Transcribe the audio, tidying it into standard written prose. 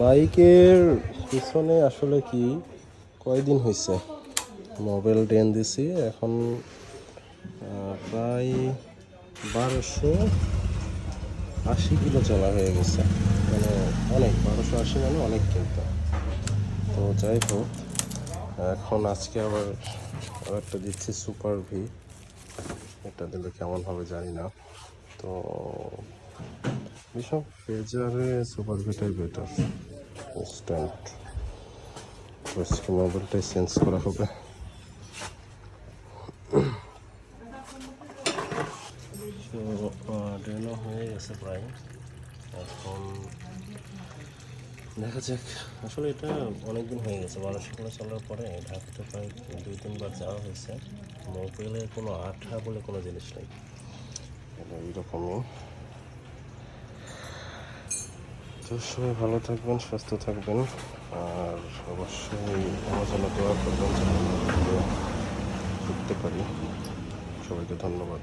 বাইকের পিছনে আসলে কি কয়দিন হয়েছে মোবাইল ডেন দিছি এখন প্রায় 1280 কিলো চলা হয়ে গেছে, মানে অনেক 1280 মানে অনেক কিন্তু। তো যাই হোক, এখন আজকে আবার একটা দিচ্ছি সুপার ভি, এটা দিলে কেমন হবে জানি না। তো এসব ফেজারে সুপার ভিটাই বেটার ইনস্ট্যান্ট। আজকে মোবাইলটাই চেঞ্জ করা হবে। ড্রেনও হয়ে গেছে প্রায়, এখন দেখা যাক। আসলে এটা অনেকদিন হয়ে গেছে, 1200 কিলো চলার পরে ঢাকাতে প্রায় 2-3 বার যাওয়া হয়েছে। মোবাইলের কোনো আঠা বলে কোনো জিনিস নেই, এটা এইরকমই। তো সবাই ভালো থাকবেন, সুস্থ থাকবেন, আর অবশ্যই আমার জন্য দোয়া করবেন যেন আমি ঘুরতে পারি। সবাইকে ধন্যবাদ।